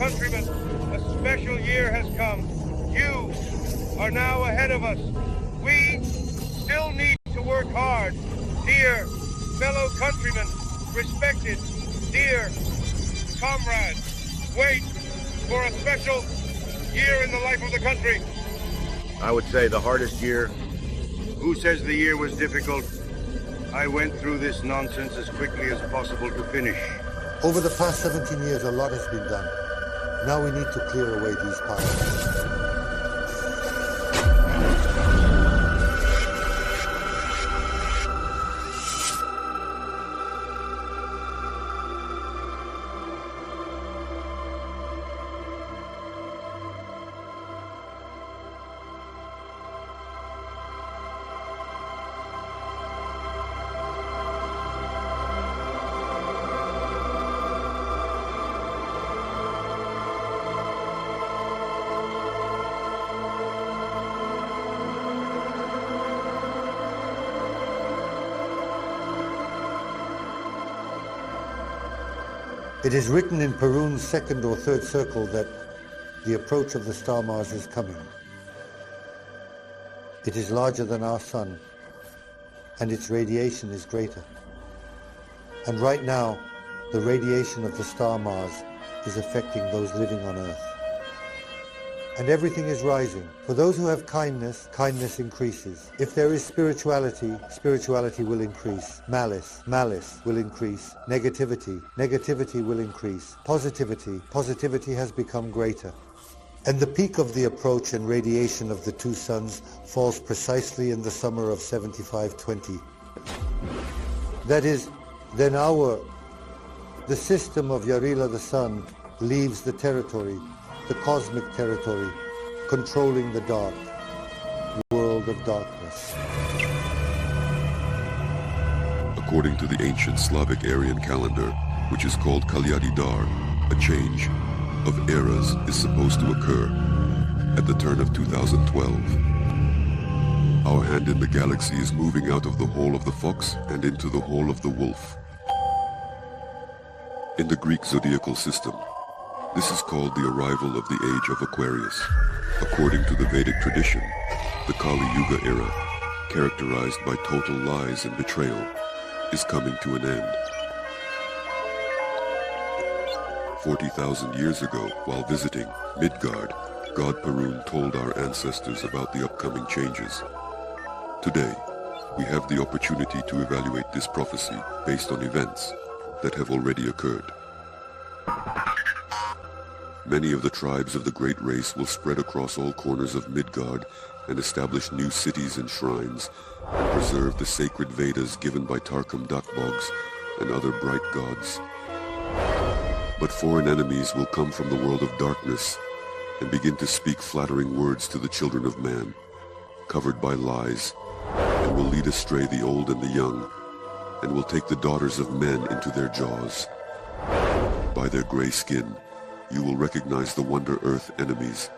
countrymen, a special year has come. You are now ahead of us. We still need to work hard. Dear fellow countrymen, respected, dear comrades, wait for a special year in the life of the country. I would say the hardest year. Who says the year was difficult? I went through this nonsense as quickly as possible to finish. Over the past 17 years, a lot has been done. Now we need to clear away these piles. It is written in Perun's second or third circle that the approach of the star Mars is coming. It is larger than our sun, and its radiation is greater. And right now, the radiation of the star Mars is affecting those living on Earth. And everything is rising. For those who have kindness, kindness increases. If there is spirituality, spirituality will increase. Malice, malice will increase. Negativity, negativity will increase. Positivity, positivity has become greater. And the peak of the approach and radiation of the two suns falls precisely in the summer of 7520. That is, then the system of Yarila the sun leaves the territory, the cosmic territory, controlling the dark, world of darkness. According to the ancient Slavic Aryan calendar, which is called Kalyadi Dar, a change of eras is supposed to occur at the turn of 2012. Our hand in the galaxy is moving out of the hole of the fox and into the hole of the wolf. In the Greek zodiacal system, this is called the arrival of the age of Aquarius. According to the Vedic tradition, the Kali Yuga era, characterized by total lies and betrayal, is coming to an end. 40,000 years ago, while visiting Midgard, God Perun told our ancestors about the upcoming changes. Today, we have the opportunity to evaluate this prophecy based on events that have already occurred. Many of the tribes of the great race will spread across all corners of Midgard and establish new cities and shrines, and preserve the sacred Vedas given by Tarkam Dakbogs and other bright gods. But foreign enemies will come from the world of darkness and begin to speak flattering words to the children of man, covered by lies, and will lead astray the old and the young, and will take the daughters of men into their jaws. By their gray skin, you will recognize the Wonder Earth enemies.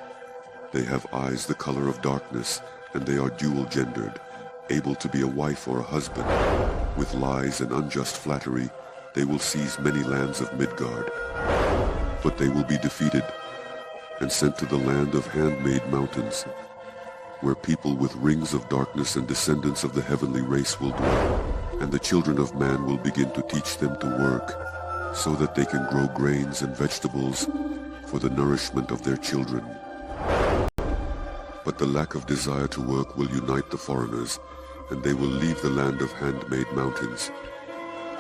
They have eyes the color of darkness, and they are dual-gendered, able to be a wife or a husband. With lies and unjust flattery, they will seize many lands of Midgard. But they will be defeated and sent to the land of handmade mountains, where people with rings of darkness and descendants of the heavenly race will dwell, and the children of man will begin to teach them to work, so that they can grow grains and vegetables for the nourishment of their children. But the lack of desire to work will unite the foreigners, and they will leave the land of handmade mountains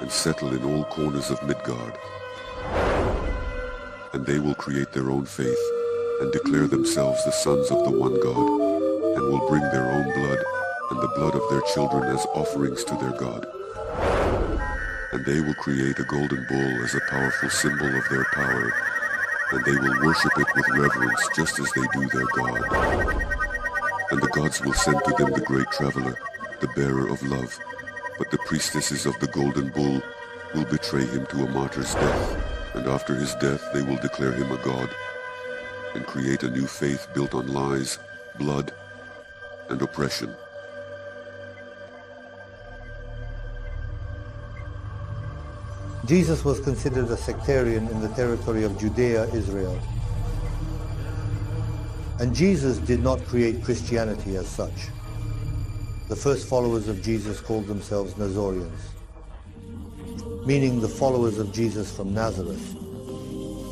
and settle in all corners of Midgard. And they will create their own faith and declare themselves the sons of the one God, and will bring their own blood and the blood of their children as offerings to their God. And they will create a golden bull as a powerful symbol of their power, and they will worship it with reverence just as they do their God. And the gods will send to them the great traveler, the bearer of love, but the priestesses of the golden bull will betray him to a martyr's death, and after his death they will declare him a god, and create a new faith built on lies, blood, and oppression. Jesus was considered a sectarian in the territory of Judea, Israel. And Jesus did not create Christianity as such. The first followers of Jesus called themselves Nazorians, meaning the followers of Jesus from Nazareth.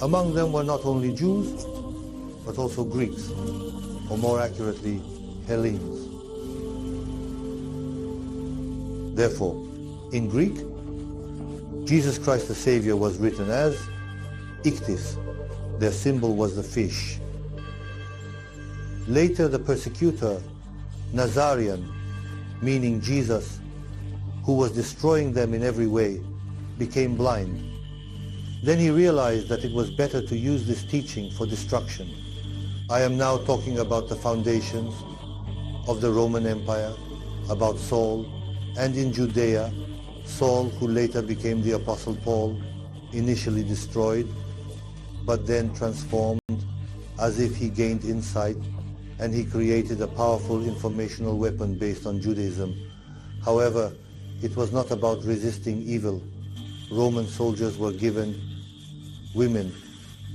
Among them were not only Jews, but also Greeks, or more accurately, Hellenes. Therefore, in Greek, Jesus Christ the Savior was written as Ichthys. Their symbol was the fish. Later, the persecutor, Nazarian, meaning Jesus, who was destroying them in every way, became blind. Then he realized that it was better to use this teaching for destruction. I am now talking about the foundations of the Roman Empire, about Saul, and in Judea, Saul, who later became the Apostle Paul, initially destroyed, but then transformed as if he gained insight, and he created a powerful informational weapon based on Judaism. However, it was not about resisting evil. Roman soldiers were given women,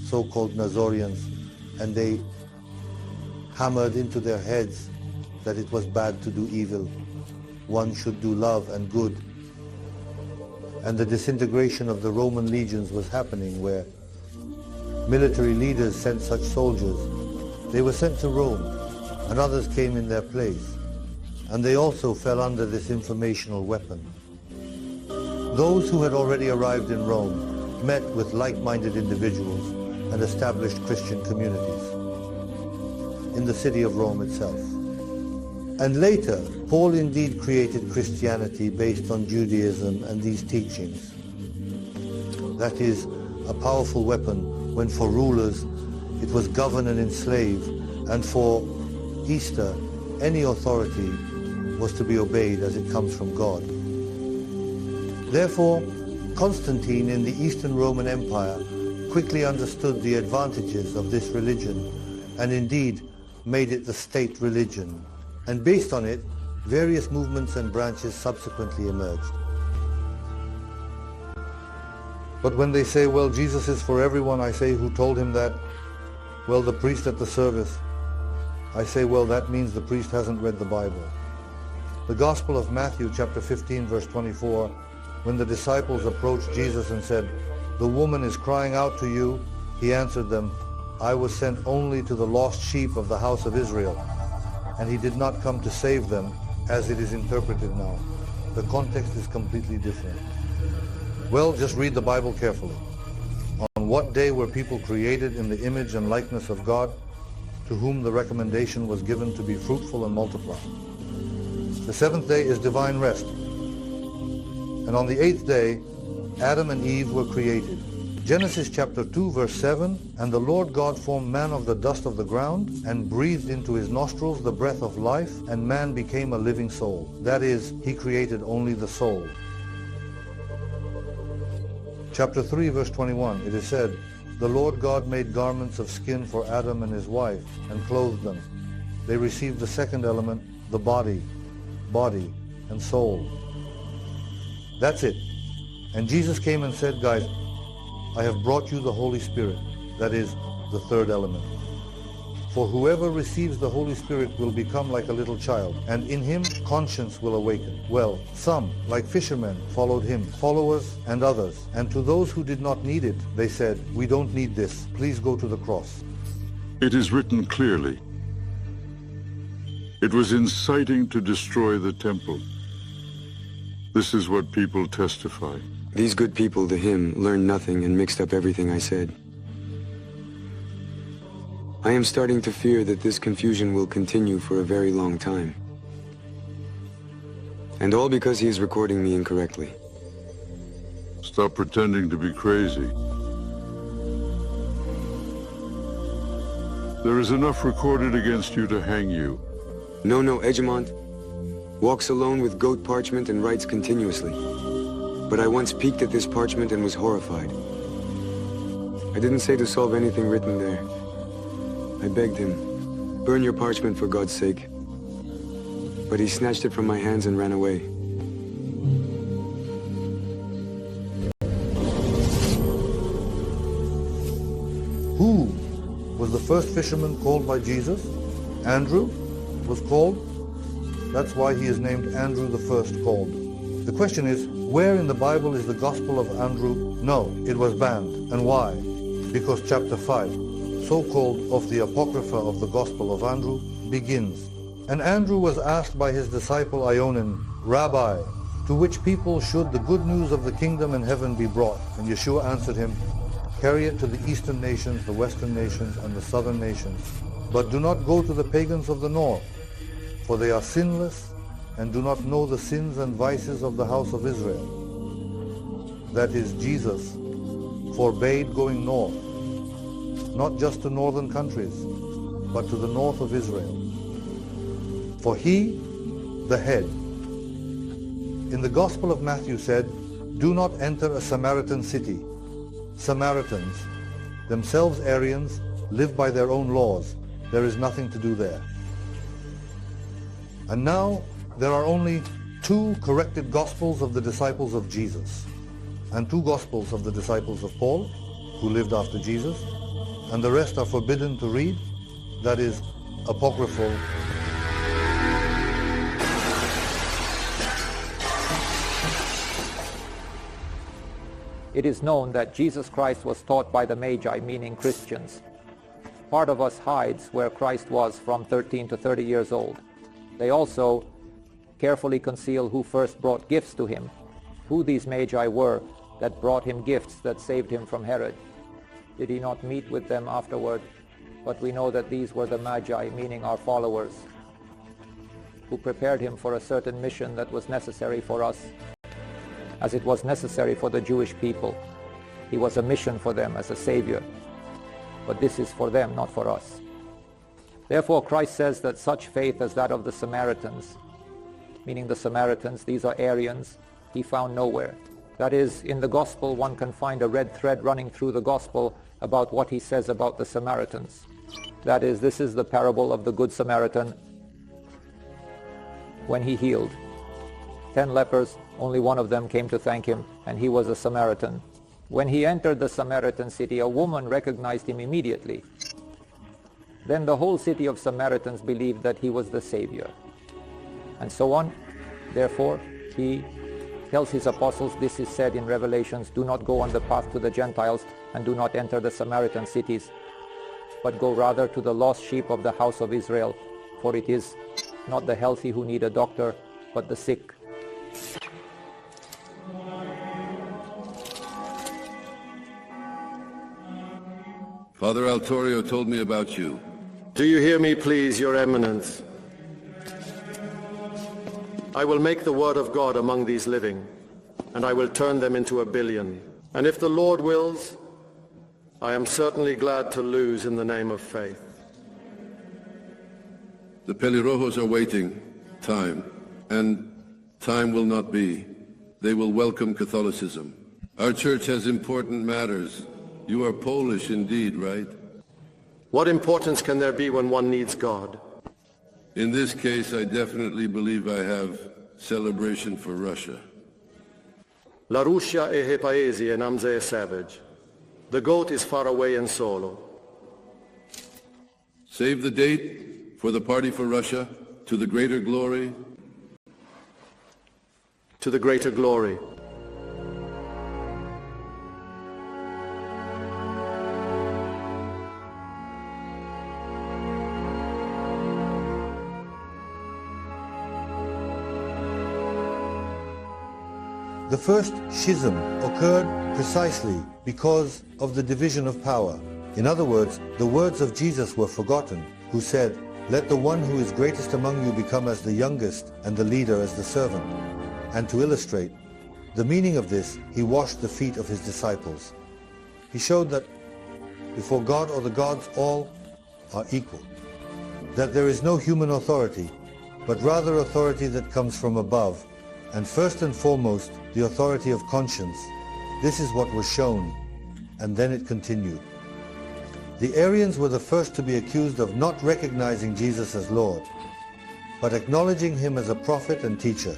so-called Nazorians, and they hammered into their heads that it was bad to do evil. One should do love and good. And the disintegration of the Roman legions was happening, where military leaders sent such soldiers. They were sent to Rome, and others came in their place, and they also fell under this informational weapon. Those who had already arrived in Rome met with like-minded individuals and established Christian communities in the city of Rome itself. And later, Paul indeed created Christianity based on Judaism and these teachings. That is a powerful weapon when for rulers it was govern and enslave, and for Easter any authority was to be obeyed as it comes from God. Therefore, Constantine in the Eastern Roman Empire quickly understood the advantages of this religion and indeed made it the state religion. And based on it, various movements and branches subsequently emerged. But when they say, well, Jesus is for everyone, I say, who told him that? Well, the priest at the service. I say, well, that means the priest hasn't read the Bible. The Gospel of Matthew, chapter 15, verse 24, when the disciples approached Jesus and said, "The woman is crying out to you," he answered them, "I was sent only to the lost sheep of the house of Israel." And he did not come to save them, as it is interpreted now. The context is completely different. Well, just read the Bible carefully. On what day were people created in the image and likeness of God, to whom the recommendation was given to be fruitful and multiply? The seventh day is divine rest. And on the eighth day, Adam and Eve were created. Genesis chapter 2, verse 7, "And the Lord God formed man of the dust of the ground, and breathed into his nostrils the breath of life, and man became a living soul." That is, he created only the soul. Chapter 3, verse 21, it is said, "The Lord God made garments of skin for Adam and his wife, and clothed them." They received the second element, the body, and soul. That's it. And Jesus came and said, guys, I have brought you the Holy Spirit. That is the third element. For whoever receives the Holy Spirit will become like a little child, and in him conscience will awaken. Well, some, like fishermen, followed him, followers and others. And to those who did not need it, they said, "We don't need this. Please go to the cross." It is written clearly. It was inciting to destroy the temple. This is what people testify. These good people to him learned nothing and mixed up everything I said. I am starting to fear that this confusion will continue for a very long time. And all because he is recording me incorrectly. Stop pretending to be crazy. There is enough recorded against you to hang you. No, Egmont. Walks alone with goat parchment and writes continuously. But I once peeked at this parchment and was horrified. I didn't say to solve anything written there. I begged him, "Burn your parchment for God's sake." But he snatched it from my hands and ran away. Who was the first fisherman called by Jesus? Andrew was called. That's why he is named Andrew the first called. The question is, where in the Bible is the Gospel of Andrew? No, it was banned. And why? Because chapter 5, so-called of the Apocrypha of the Gospel of Andrew, begins. And Andrew was asked by his disciple Ionin, Rabbi, to which people should the good news of the kingdom and heaven be brought? And Yeshua answered him, carry it to the eastern nations, the western nations, and the southern nations. But do not go to the pagans of the north, for they are sinless and do not know the sins and vices of the house of Israel. That is, Jesus forbade going north, not just to northern countries, but to the north of Israel. For he, the head, in the Gospel of Matthew said, do not enter a Samaritan city. Samaritans, themselves Aryans, live by their own laws. There is nothing to do there. And now there are only 2 corrected Gospels of the disciples of Jesus, and 2 Gospels of the disciples of Paul, who lived after Jesus, and the rest are forbidden to read, that is, apocryphal. It is known that Jesus Christ was taught by the Magi, meaning Christians. Part of us hides where Christ was from 13 to 30 years old. They also carefully conceal who first brought gifts to him, who these Magi were that brought him gifts that saved him from Herod. Did he not meet with them afterward? But we know that these were the Magi, meaning our followers, who prepared him for a certain mission that was necessary for us, as it was necessary for the Jewish people. He was a mission for them as a savior. But this is for them, not for us. Therefore, Christ says that such faith as that of the Samaritans, meaning the Samaritans, these are Aryans, he found nowhere. That is, in the Gospel, one can find a red thread running through the Gospel about what he says about the Samaritans. That is, this is the parable of the Good Samaritan when he healed 10 lepers, only one of them came to thank him, and he was a Samaritan. When he entered the Samaritan city, a woman recognized him immediately. Then the whole city of Samaritans believed that he was the Savior. And so on. Therefore, he tells his apostles, this is said in Revelations, do not go on the path to the Gentiles, and do not enter the Samaritan cities, but go rather to the lost sheep of the house of Israel, for it is not the healthy who need a doctor, but the sick. Father Altorio told me about you. Do you hear me, please, Your Eminence? I will make the word of God among these living, and I will turn them into 1 billion. And if the Lord wills, I am certainly glad to lose in the name of faith. The Pelirrojos are waiting. Time. And time will not be. They will welcome Catholicism. Our church has important matters. You are Polish indeed, right? What importance can there be when one needs God? In this case, I definitely believe I have celebration for Russia. La Russia e i paesi e namze e savage. The goat is far away and solo. Save the date for the party for Russia, to the greater glory. To the greater glory. The first schism occurred precisely because of the division of power. In other words, the words of Jesus were forgotten, who said, "Let the one who is greatest among you become as the youngest, and the leader as the servant." And to illustrate the meaning of this, he washed the feet of his disciples. He showed that before God or the gods all are equal, that there is no human authority, but rather authority that comes from above, and first and foremost, the authority of conscience. This is what was shown, and then it continued. The Aryans were the first to be accused of not recognizing Jesus as Lord, but acknowledging him as a prophet and teacher,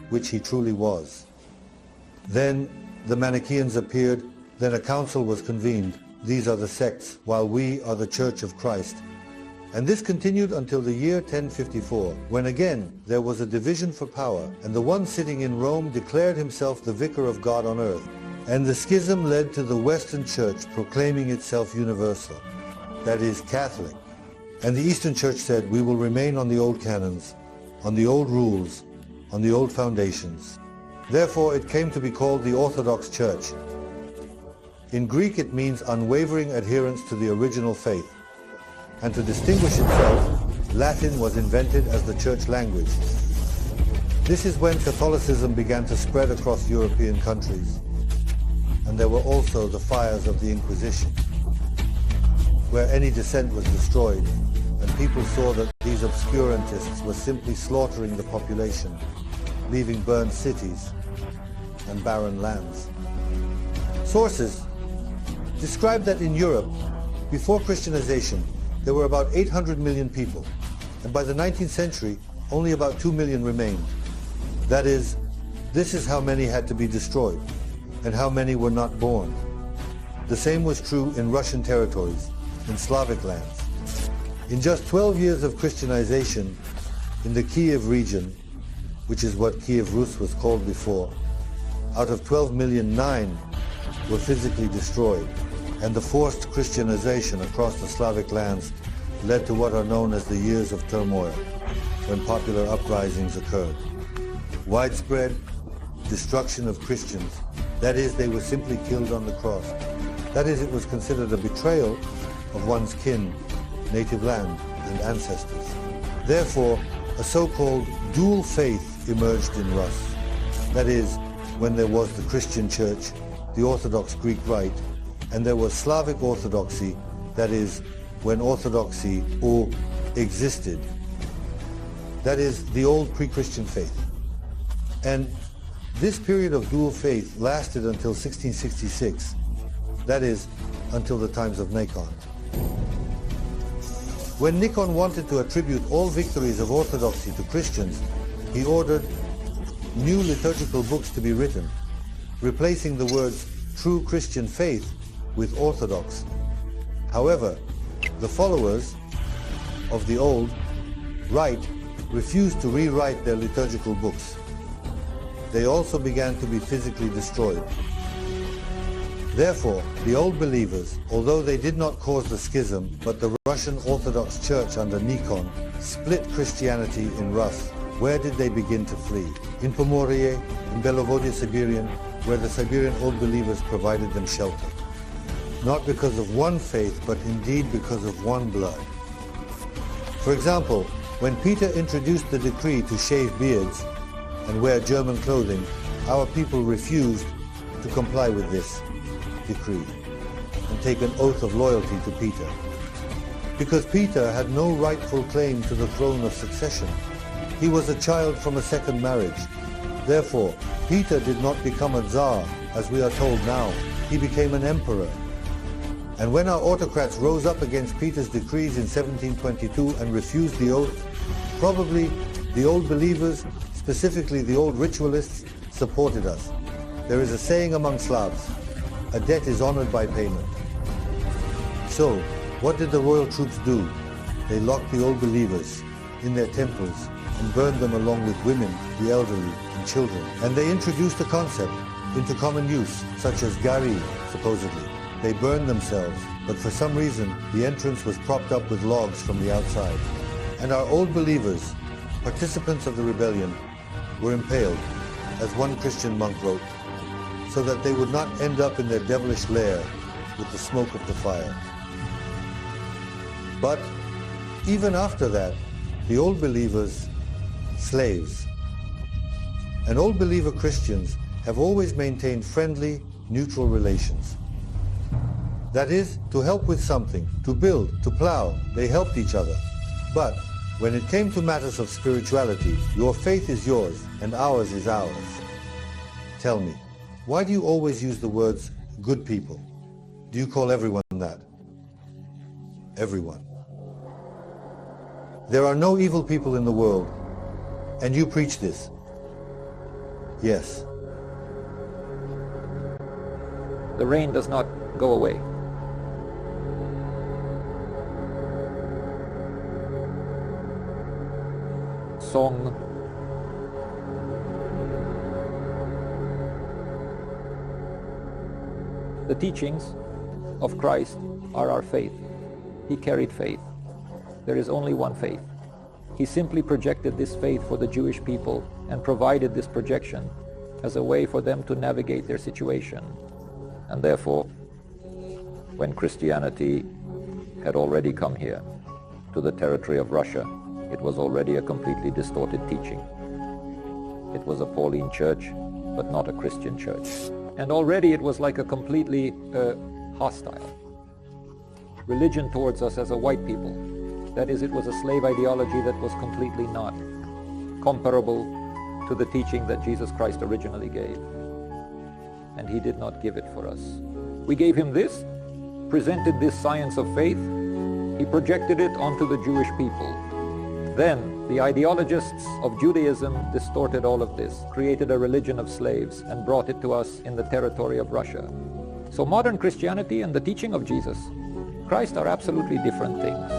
which he truly was. Then the Manichaeans appeared, then a council was convened, these are the sects, while we are the Church of Christ. And this continued until the year 1054, when again there was a division for power, and the one sitting in Rome declared himself the vicar of God on earth. And the schism led to the Western Church proclaiming itself universal, that is, Catholic. And the Eastern Church said, we will remain on the old canons, on the old rules, on the old foundations. Therefore it came to be called the Orthodox Church. In Greek it means unwavering adherence to the original faith. And to distinguish itself, Latin was invented as the church language. This is when Catholicism began to spread across European countries. And there were also the fires of the Inquisition, where any dissent was destroyed, and people saw that these obscurantists were simply slaughtering the population, leaving burned cities and barren lands. Sources describe that in Europe, before Christianization, there were about 800 million people, and by the 19th century, only about 2 million remained. That is, this is how many had to be destroyed, and how many were not born. The same was true in Russian territories, in Slavic lands. In just 12 years of Christianization, in the Kiev region, which is what Kiev Rus was called before, out of 12 million, 9 were physically destroyed. And the forced Christianization across the Slavic lands led to what are known as the years of turmoil, when popular uprisings occurred. Widespread destruction of Christians, that is, they were simply killed on the cross. That is, it was considered a betrayal of one's kin, native land, and ancestors. Therefore, a so-called dual faith emerged in Rus. That is, when there was the Christian Church, the Orthodox Greek Rite, and there was Slavic Orthodoxy, that is, when Orthodoxy existed. That is, the old pre-Christian faith. And this period of dual faith lasted until 1666, that is, until the times of Nikon. When Nikon wanted to attribute all victories of Orthodoxy to Christians, he ordered new liturgical books to be written, replacing the words true Christian faith with Orthodox. However, the followers of the old rite refused to rewrite their liturgical books. They also began to be physically destroyed. Therefore, the old believers, although they did not cause the schism, but the Russian Orthodox Church under Nikon split Christianity in Rus. Where did they begin to flee? In Pomorye, in Belovodye Siberian, where the Siberian old believers provided them shelter. Not because of one faith, but indeed because of one blood. For example, when Peter introduced the decree to shave beards and wear German clothing, our people refused to comply with this decree and take an oath of loyalty to Peter. Because Peter had no rightful claim to the throne of succession. He was a child from a second marriage. Therefore, Peter did not become a Tsar, as we are told now. He became an emperor. And when our autocrats rose up against Peter's decrees in 1722 and refused the oath, probably the old believers, specifically the old ritualists, supported us. There is a saying among Slavs, a debt is honored by payment. So, what did the royal troops do? They locked the old believers in their temples and burned them along with women, the elderly, and children. And they introduced a concept into common use, such as gari, supposedly. They burned themselves, but for some reason, the entrance was propped up with logs from the outside. And our old believers, participants of the rebellion, were impaled, as one Christian monk wrote, so that they would not end up in their devilish lair with the smoke of the fire. But even after that, the old believers, slaves, and old believer Christians have always maintained friendly, neutral relations. That is, to help with something, to build, to plow, they helped each other. But when it came to matters of spirituality, your faith is yours and ours is ours. Tell me, why do you always use the words good people? Do you call everyone that? Everyone. There are no evil people in the world, and you preach this. Yes. The rain does not go away. song. The teachings of Christ are our faith. He carried faith. There is only one faith. He simply projected this faith for the Jewish people and provided this projection as a way for them to navigate their situation. And therefore, when Christianity had already come here to the territory of Russia, it was already a completely distorted teaching. It was a Pauline church, but not a Christian church. And already it was like a completely hostile religion towards us as a white people. That is, it was a slave ideology that was completely not comparable to the teaching that Jesus Christ originally gave. And he did not give it for us. We gave him this, presented this science of faith, he projected it onto the Jewish people. Then the ideologists of Judaism distorted all of this, created a religion of slaves, and brought it to us in the territory of Russia. So modern Christianity and the teaching of Jesus Christ are absolutely different things.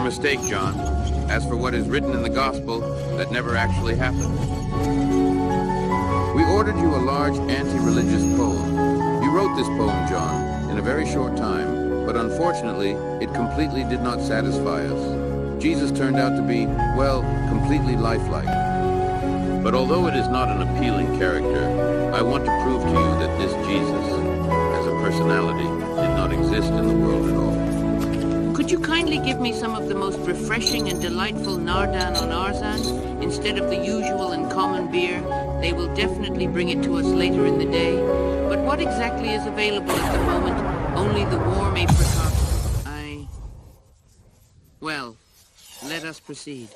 Mistake, John. As for what is written in the gospel, that never actually happened. We ordered you a large anti-religious poem. You wrote this poem, John, in a very short time, but unfortunately, it completely did not satisfy us. Jesus turned out to be, well, completely lifelike. But although it is not an appealing character, I want to prove to you that this Jesus, as a personality, did not exist in the world at all. Could you kindly give me some of the most refreshing and delightful Nardan on Arzan instead of the usual and common beer? They will definitely bring it to us later in the day. But what exactly is available at the moment? Only the warm apricot. Well, let us proceed.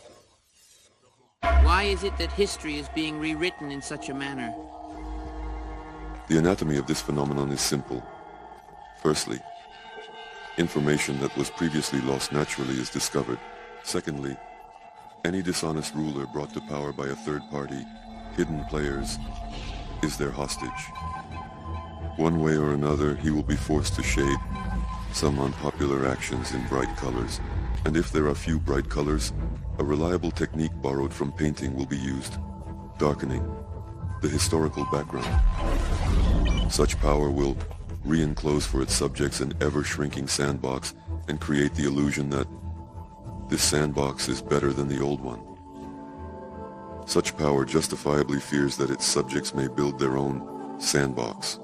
Why is it that history is being rewritten in such a manner? The anatomy of this phenomenon is simple. Firstly, information that was previously lost naturally is discovered. Secondly, any dishonest ruler brought to power by a third party, hidden players, is their hostage. One way or another, he will be forced to shade some unpopular actions in bright colors. And if there are few bright colors, a reliable technique borrowed from painting will be used, darkening the historical background. Such power will re-enclose for its subjects an ever-shrinking sandbox and create the illusion that this sandbox is better than the old one. Such power justifiably fears that its subjects may build their own sandbox.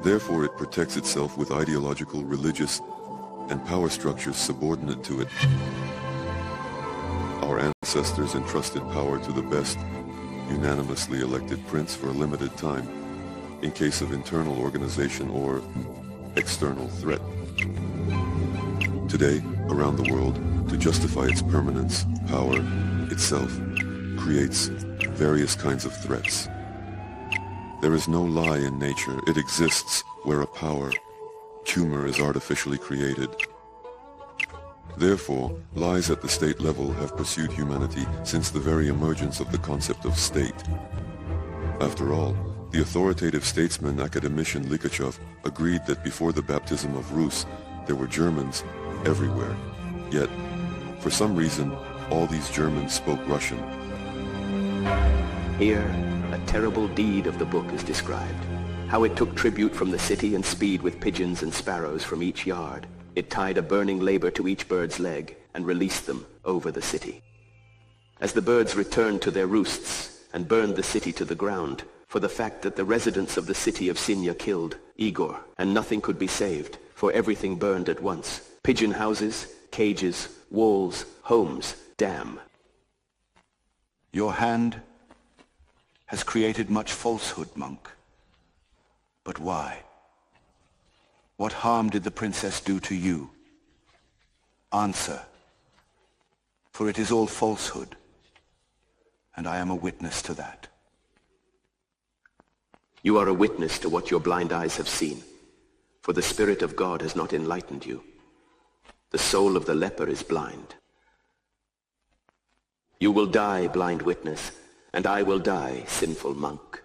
Therefore, it protects itself with ideological, religious, and power structures subordinate to it. Our ancestors entrusted power to the best, unanimously elected prince for a limited time, in case of internal organization or external threat. Today, around the world, to justify its permanence, power itself creates various kinds of threats. There is no lie in nature. It exists where a power, tumor, is artificially created. Therefore, lies at the state level have pursued humanity since the very emergence of the concept of state. After all, the authoritative statesman academician Likhachov agreed that before the baptism of Rus, there were Germans everywhere. Yet, for some reason, all these Germans spoke Russian. Here, a terrible deed of the book is described. How it took tribute from the city and speed with pigeons and sparrows from each yard. It tied a burning labor to each bird's leg and released them over the city. As the birds returned to their roosts and burned the city to the ground, for the fact that the residents of the city of Sinya killed Igor, and nothing could be saved, for everything burned at once. Pigeon houses, cages, walls, homes, dam. Your hand has created much falsehood, monk. But why? What harm did the princess do to you? Answer, for it is all falsehood, and I am a witness to that. You are a witness to what your blind eyes have seen, for the Spirit of God has not enlightened you. The soul of the leper is blind. You will die, blind witness, and I will die, sinful monk.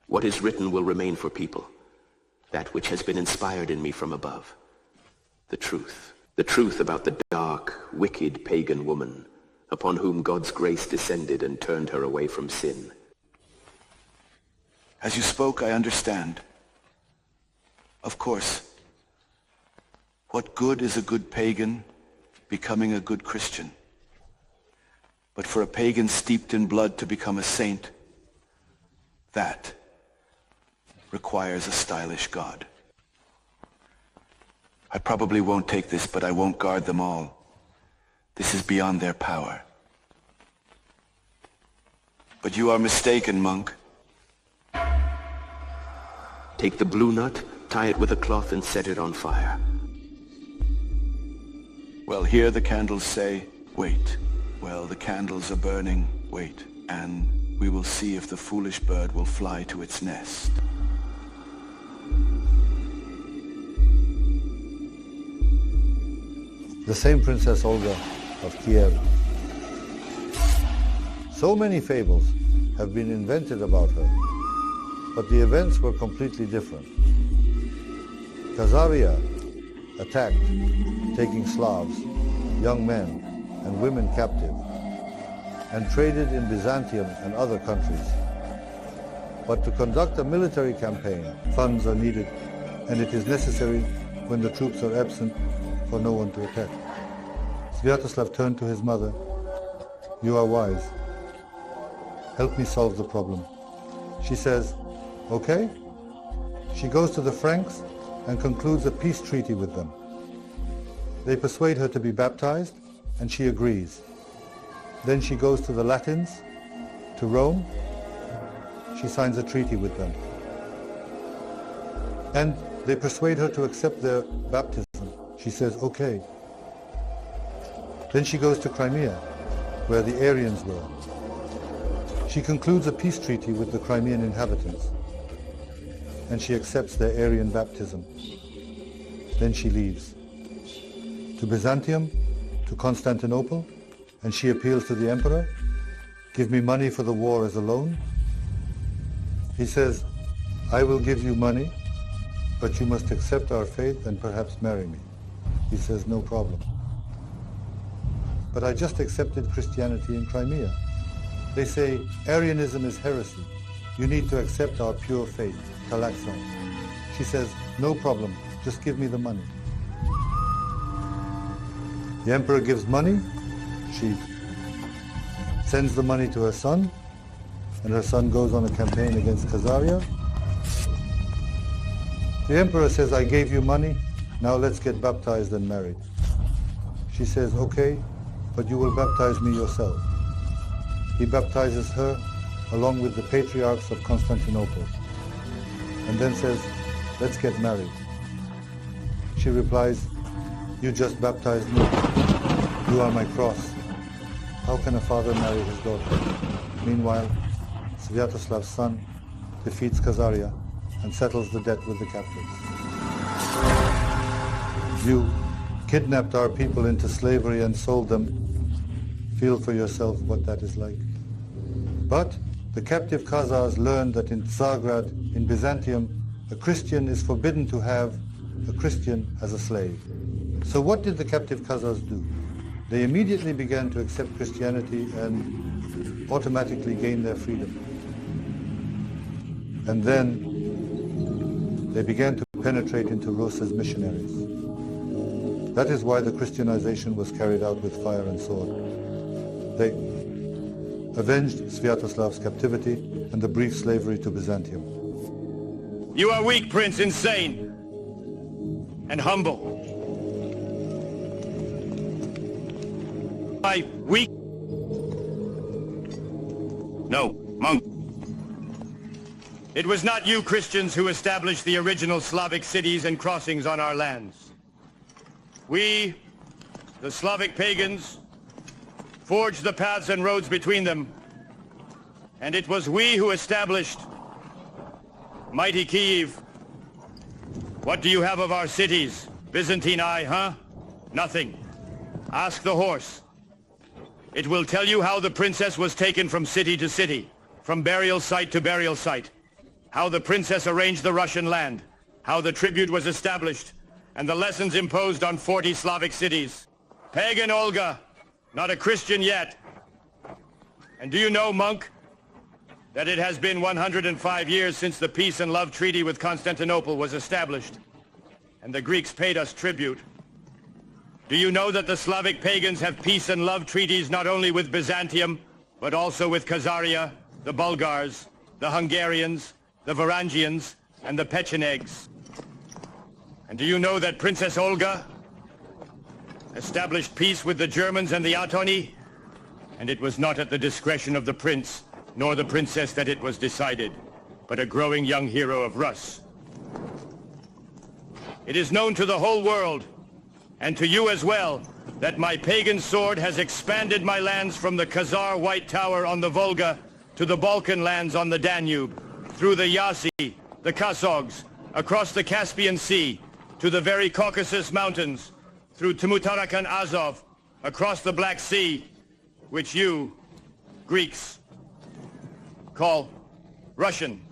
What is written will remain for people, that which has been inspired in me from above. The truth about the dark, wicked pagan woman upon whom God's grace descended and turned her away from sin. As you spoke, I understand. Of course, what good is a good pagan becoming a good Christian? But for a pagan steeped in blood to become a saint, that requires a stylish God. I probably won't take this, but I won't guard them all. This is beyond their power. But you are mistaken, monk. Take the blue nut, tie it with a cloth, and set it on fire. Well, here the candles say, wait. Well, the candles are burning, wait. And we will see if the foolish bird will fly to its nest. The same Princess Olga of Kiev. So many fables have been invented about her, but the events were completely different. Khazaria attacked, taking Slavs, young men and women captive, and traded in Byzantium and other countries. But to conduct a military campaign, funds are needed, and it is necessary when the troops are absent for no one to attack. Sviatoslav turned to his mother. You are wise. Help me solve the problem. She says, okay. She goes to the Franks and concludes a peace treaty with them. They persuade her to be baptized, and she agrees. Then she goes to the Latins, to Rome. She signs a treaty with them. And they persuade her to accept their baptism. She says, okay. Then she goes to Crimea, where the Aryans were. She concludes a peace treaty with the Crimean inhabitants, and she accepts their Aryan baptism. Then she leaves to Byzantium, to Constantinople, and she appeals to the emperor, give me money for the war as a loan. He says, I will give you money, but you must accept our faith and perhaps marry me. He says, no problem. But I just accepted Christianity in Crimea. They say, Arianism is heresy. You need to accept our pure faith, Talaxon. She says, no problem, just give me the money. The emperor gives money. She sends the money to her son, and her son goes on a campaign against Khazaria. The emperor says, I gave you money, now let's get baptized and married. She says, okay, but you will baptize me yourself. He baptizes her along with the patriarchs of Constantinople, and then says, let's get married. She replies, you just baptized me. You are my cross. How can a father marry his daughter? Meanwhile, Sviatoslav's son defeats Khazaria and settles the debt with the captives. You kidnapped our people into slavery and sold them. Feel for yourself what that is like. But the captive Khazars learned that in Tsargrad, in Byzantium, a Christian is forbidden to have a Christian as a slave. So what did the captive Khazars do? They immediately began to accept Christianity and automatically gain their freedom. And then they began to penetrate into Rosa's missionaries. That is why the Christianization was carried out with fire and sword. They avenged Sviatoslav's captivity and the brief slavery to Byzantium. You are weak, Prince, insane, and humble. I weak? No, monk. It was not you, Christians, who established the original Slavic cities and crossings on our lands. We The Slavic pagans forged the paths and roads between them, and it was we who established mighty Kiev. What do you have of our cities? Byzantine eye, huh? Nothing. Ask the horse. It will tell you how the princess was taken from city to city, from burial site to burial site, how the princess arranged the Russian land, how the tribute was established, and the lessons imposed on 40 Slavic cities. Pagan Olga, not a Christian yet. And do you know, monk, that it has been 105 years since the peace and love treaty with Constantinople was established, and the Greeks paid us tribute? Do you know that the Slavic pagans have peace and love treaties not only with Byzantium, but also with Khazaria, the Bulgars, the Hungarians, the Varangians, and the Pechenegs? And do you know that Princess Olga established peace with the Germans and the Atoni? And it was not at the discretion of the prince, nor the princess that it was decided, but a growing young hero of Rus. It is known to the whole world, and to you as well, that my pagan sword has expanded my lands from the Khazar White Tower on the Volga to the Balkan lands on the Danube, through the Yasi, the Kasogs, across the Caspian Sea, to the very Caucasus Mountains, through Timutarakan Azov, across the Black Sea, which you, Greeks, call Russian.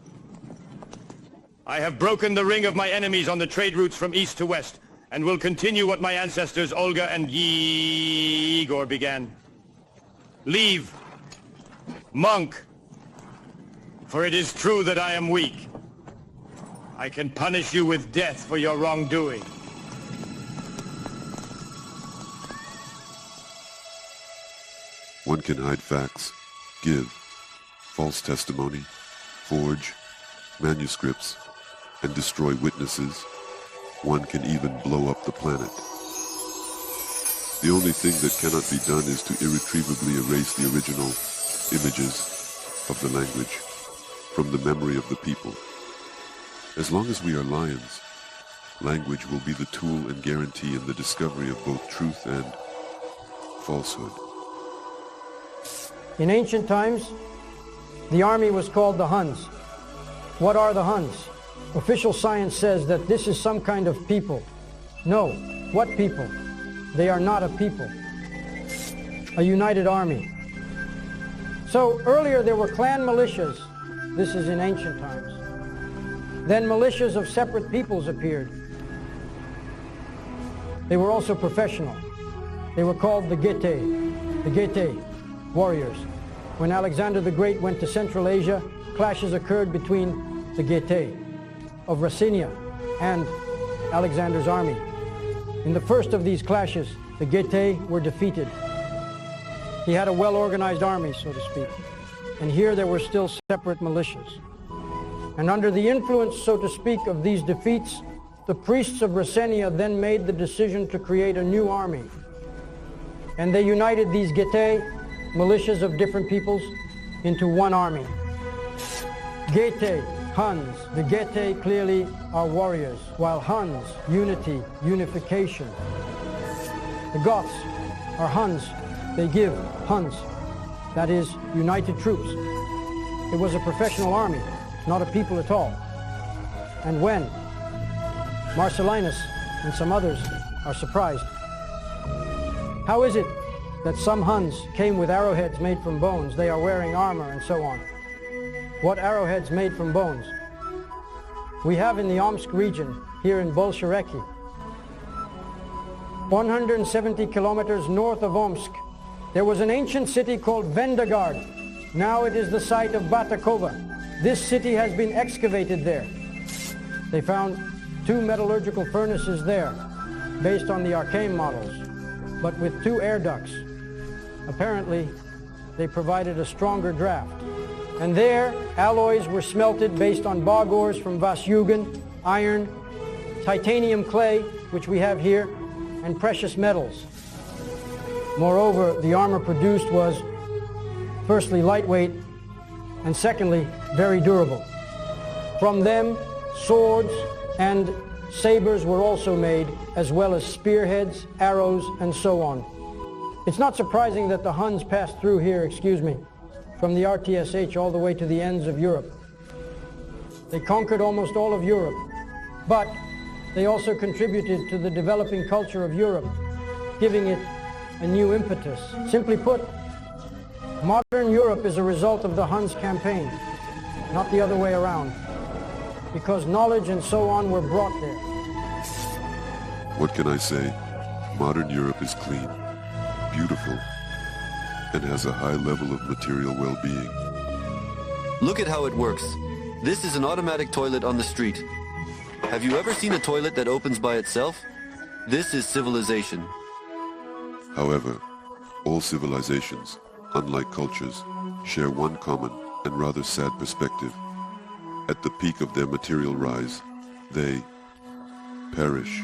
I have broken the ring of my enemies on the trade routes from east to west, and will continue what my ancestors Olga and Igor began. Leave, monk, for it is true that I am weak. I can punish you with death for your wrongdoing. One can hide facts, give false testimony, forge manuscripts, and destroy witnesses. One can even blow up the planet. The only thing that cannot be done is to irretrievably erase the original images of the language from the memory of the people. As long as we are lions, language will be the tool and guarantee in the discovery of both truth and falsehood. In ancient times, the army was called the Huns. What are the Huns? Official science says that this is some kind of people. No. What people? They are not a people. A united army. So earlier there were clan militias. This is in ancient times. Then militias of separate peoples appeared. They were also professional. They were called the Getae, warriors. When Alexander the Great went to Central Asia, clashes occurred between the Getae of Rusinia and Alexander's army. In the first of these clashes, the Getae were defeated. He had a well-organized army, so to speak. And here there were still separate militias. And under the influence, so to speak, of these defeats, the priests of Rusinia then made the decision to create a new army. And they united these Getae, militias of different peoples, into one army. Getae, Huns. The Getae clearly are warriors, while Huns, unity, unification. The Goths are Huns. They give Huns, that is, united troops. It was a professional army, not a people at all. And when Marcellinus and some others are surprised, how is it that some Huns came with arrowheads made from bones? They are wearing armor and so on. What arrowheads made from bones? We have in the Omsk region, here in Bolshereki, 170 kilometers north of Omsk, there was an ancient city called Vendogard. Now it is the site of Batakova. This city has been excavated there. They found 2 metallurgical furnaces there, based on the Archaim models, but with 2 air ducts. Apparently, they provided a stronger draft. And there, alloys were smelted based on bog ores from Vasyugan, iron, titanium clay, which we have here, and precious metals. Moreover, the armor produced was, firstly, lightweight, and secondly, very durable. From them, swords and sabers were also made, as well as spearheads, arrows, and so on. It's not surprising that the Huns passed through here, from the RTSH all the way to the ends of Europe. They conquered almost all of Europe, but they also contributed to the developing culture of Europe, giving it a new impetus. Simply put, modern Europe is a result of the Huns campaign, not the other way around, because knowledge and so on were brought there. What can I say? Modern Europe is clean, beautiful, and has a high level of material well-being. Look at how it works. This is an automatic toilet on the street. Have you ever seen a toilet that opens by itself? This is civilization. However, all civilizations, unlike cultures, share one common and rather sad perspective. At the peak of their material rise, they perish.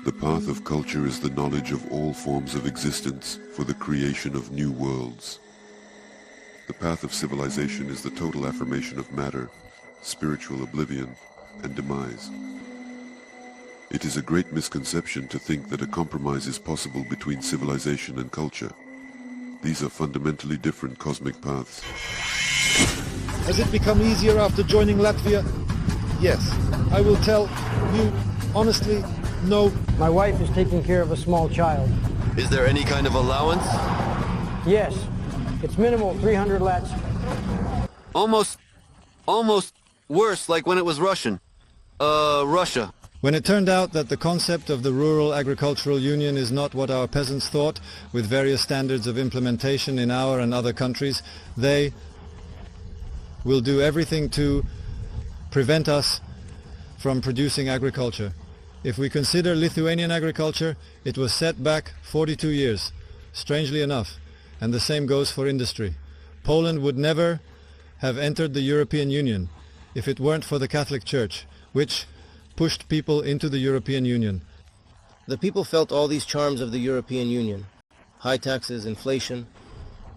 The path of culture is the knowledge of all forms of existence for the creation of new worlds. The path of civilization is the total affirmation of matter, spiritual oblivion, and demise. It is a great misconception to think that a compromise is possible between civilization and culture. These are fundamentally different cosmic paths. Has it become easier after joining Latvia? Yes. I will tell you, honestly, no. My wife is taking care of a small child. Is there any kind of allowance? Yes. It's minimal, 300 lats. Almost worse, like when it was Russian. Russia. When it turned out that the concept of the Rural Agricultural Union is not what our peasants thought, with various standards of implementation in our and other countries, they will do everything to prevent us from producing agriculture. If we consider Lithuanian agriculture, it was set back 42 years, strangely enough, and the same goes for industry. Poland would never have entered the European Union if it weren't for the Catholic Church, which pushed people into the European Union. The people felt all these charms of the European Union: high taxes, inflation,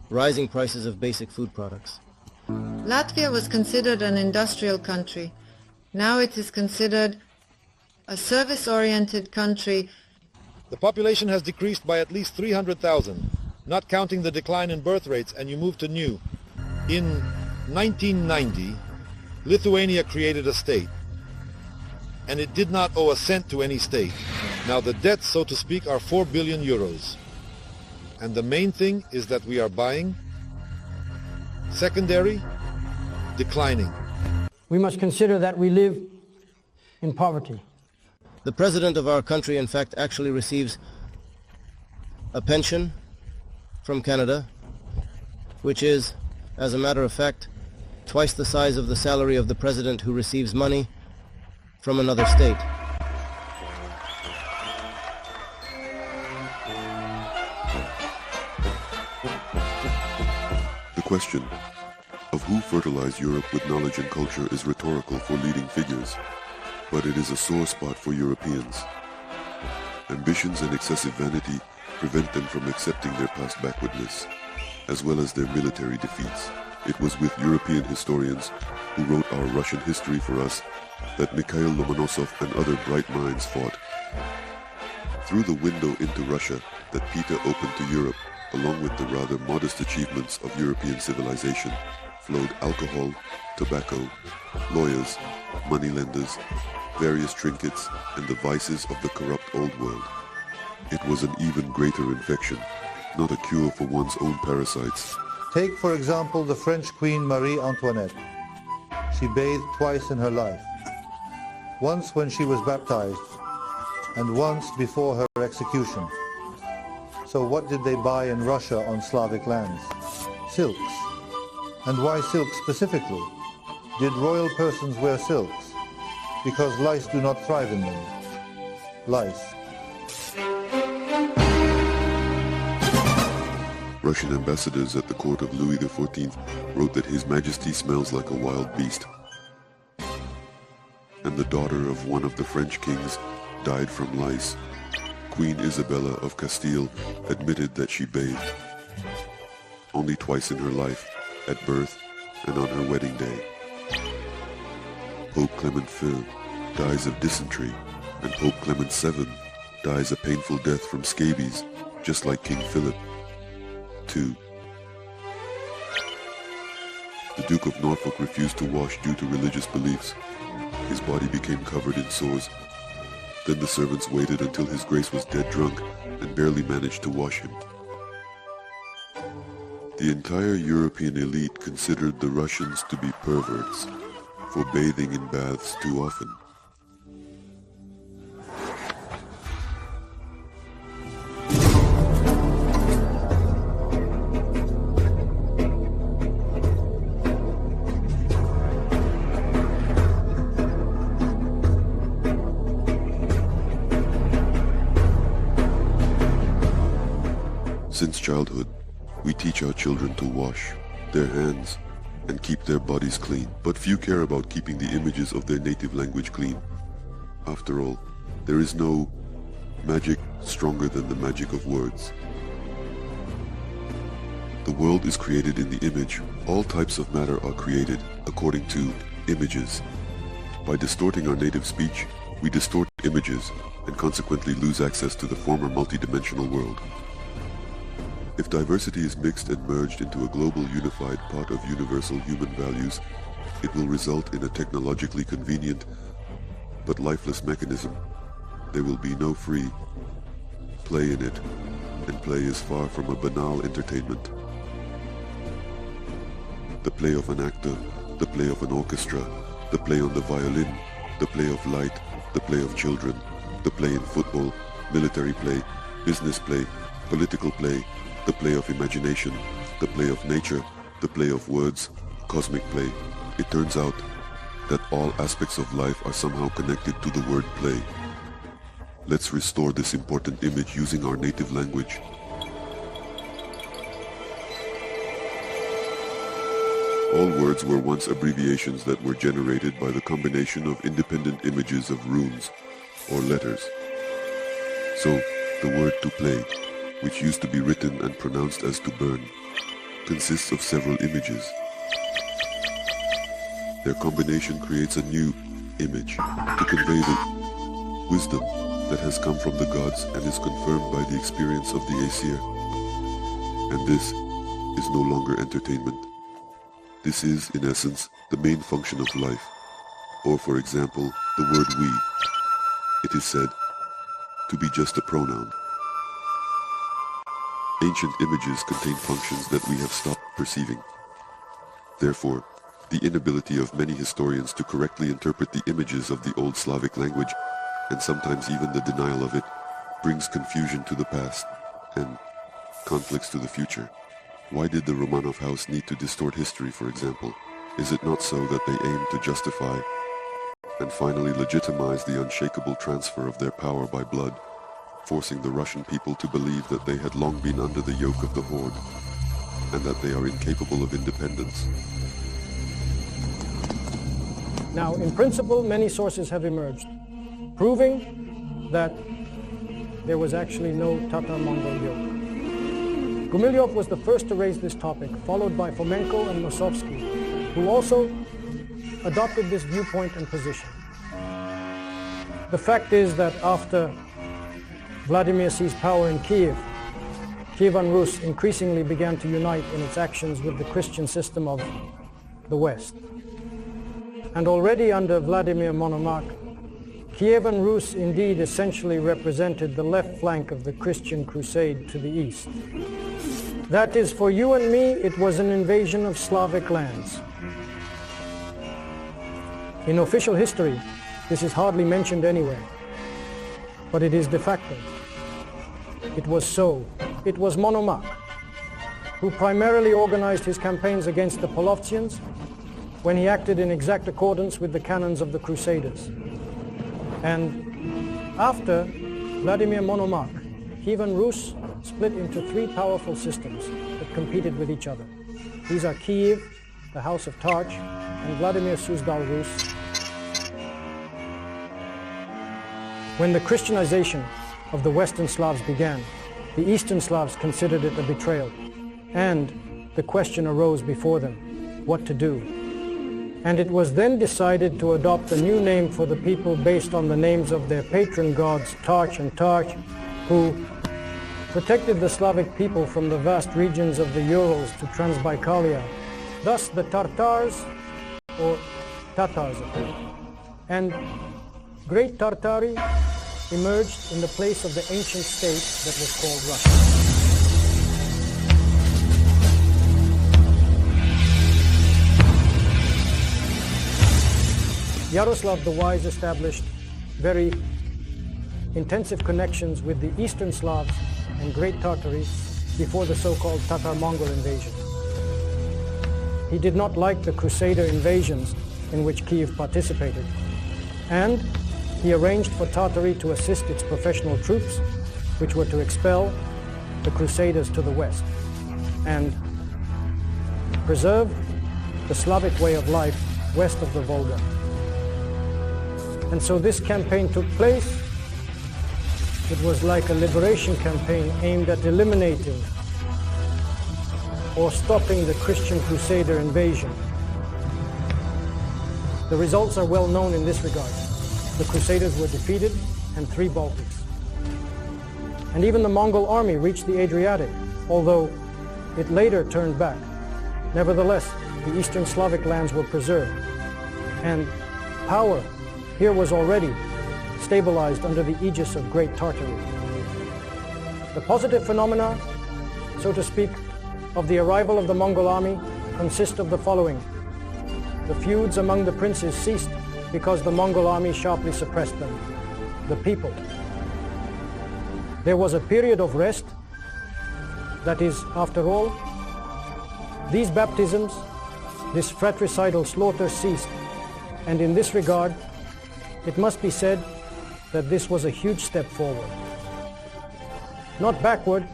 rising prices of basic food products. Latvia was considered an industrial country. Now it is considered a service-oriented country. The population has decreased by at least 300,000, not counting the decline in birth rates, and you move to new. In 1990, Lithuania created a state, and it did not owe a cent to any state. Now the debts, so to speak, are 4 billion euros. And the main thing is that we are buying secondary, declining. We must consider that we live in poverty. The president of our country, in fact, actually receives a pension from Canada, which is, as a matter of fact, twice the size of the salary of the president who receives money from another state. The question of who fertilized Europe with knowledge and culture is rhetorical for leading figures, but it is a sore spot for Europeans. Ambitions and excessive vanity prevent them from accepting their past backwardness, as well as their military defeats. It was with European historians who wrote our Russian history for us that Mikhail Lomonosov and other bright minds fought. Through the window into Russia that Peter opened to Europe, along with the rather modest achievements of European civilization, flowed alcohol, tobacco, lawyers, moneylenders, various trinkets, and the vices of the corrupt old world. It was an even greater infection, not a cure for one's own parasites. Take, for example, the French Queen Marie Antoinette. She bathed twice in her life. Once when she was baptized, and once before her execution. So what did they buy in Russia on Slavic lands? Silks. And why silks specifically? Did royal persons wear silks? Because lice do not thrive in them. Lice. Russian ambassadors at the court of Louis XIV wrote that His Majesty smells like a wild beast. And the daughter of one of the French kings died from lice. Queen Isabella of Castile admitted that she bathed. Only twice in her life, at birth and on her wedding day. Pope Clement V dies of dysentery, and Pope Clement VII dies a painful death from scabies, just like King Philip II. The Duke of Norfolk refused to wash due to religious beliefs. His body became covered in sores. Then the servants waited until His Grace was dead drunk and barely managed to wash him. The entire European elite considered the Russians to be perverts for bathing in baths too often. Since childhood, we teach our children to wash their hands and keep their bodies clean, but few care about keeping the images of their native language clean. After all, there is no magic stronger than the magic of words. The world is created in the image. All types of matter are created according to images. By distorting our native speech, we distort images and consequently lose access to the former multidimensional world. If diversity is mixed and merged into a global unified pot of universal human values, it will result in a technologically convenient but lifeless mechanism. There will be no free play in it, and play is far from a banal entertainment. The play of an actor, the play of an orchestra, the play on the violin, the play of light, the play of children, the play in football, military play, business play, political play, the play of imagination, the play of nature, the play of words, cosmic play. It turns out that all aspects of life are somehow connected to the word play. Let's restore this important image using our native language. All words were once abbreviations that were generated by the combination of independent images of runes or letters. So, the word to play, which used to be written and pronounced as to burn, consists of several images. Their combination creates a new image to convey the wisdom that has come from the gods and is confirmed by the experience of the Aesir. And this is no longer entertainment. This is, in essence, the main function of life. Or, for example, the word we. It is said to be just a pronoun. Ancient images contain functions that we have stopped perceiving. Therefore, the inability of many historians to correctly interpret the images of the old Slavic language, and sometimes even the denial of it, brings confusion to the past and conflicts to the future. Why did the Romanov house need to distort history, for example? Is it not so that they aimed to justify and finally legitimize the unshakable transfer of their power by blood, forcing the Russian people to believe that they had long been under the yoke of the Horde, and that they are incapable of independence? Now, in principle, many sources have emerged, proving that there was actually no Tatar-Mongol yoke. Gumilyov was the first to raise this topic, followed by Fomenko and Nosovsky, who also adopted this viewpoint and position. The fact is that after Vladimir seized power in Kiev, Kievan Rus increasingly began to unite in its actions with the Christian system of the West. And already under Vladimir Monomakh, Kievan Rus indeed essentially represented the left flank of the Christian crusade to the east. That is, for you and me, it was an invasion of Slavic lands. In official history, this is hardly mentioned anywhere, but it is de facto. It was so. It was Monomakh who primarily organized his campaigns against the Polovtsians when he acted in exact accordance with the canons of the Crusaders. And after Vladimir Monomakh, Kievan Rus split into three powerful systems that competed with each other. These are Kiev, the House of Tarch, and Vladimir Suzdal Rus. When the Christianization of the Western Slavs began, the Eastern Slavs considered it a betrayal, and the question arose before them, what to do. And it was then decided to adopt a new name for the people based on the names of their patron gods, Tarch and Tarch, who protected the Slavic people from the vast regions of the Urals to Transbaikalia. Thus the Tartars, or Tatars, and Great Tartary emerged in the place of the ancient state that was called Russia. Yaroslav the Wise established very intensive connections with the Eastern Slavs and Great Tartary before the so-called Tatar-Mongol invasion. He did not like the Crusader invasions in which Kiev participated, and he arranged for Tartary to assist its professional troops, which were to expel the Crusaders to the west and preserve the Slavic way of life west of the Volga. And so this campaign took place. It was like a liberation campaign aimed at eliminating or stopping the Christian Crusader invasion. The results are well known in this regard. The Crusaders were defeated and 3 Baltics. And even the Mongol army reached the Adriatic, although it later turned back. Nevertheless, the Eastern Slavic lands were preserved, and power here was already stabilized under the aegis of Great Tartary. The positive phenomena, so to speak, of the arrival of the Mongol army consist of the following. The feuds among the princes ceased because the Mongol army sharply suppressed them. The people. There was a period of rest. That is, after all, these baptisms, this fratricidal slaughter ceased, and in this regard, it must be said that this was a huge step forward. Not backward,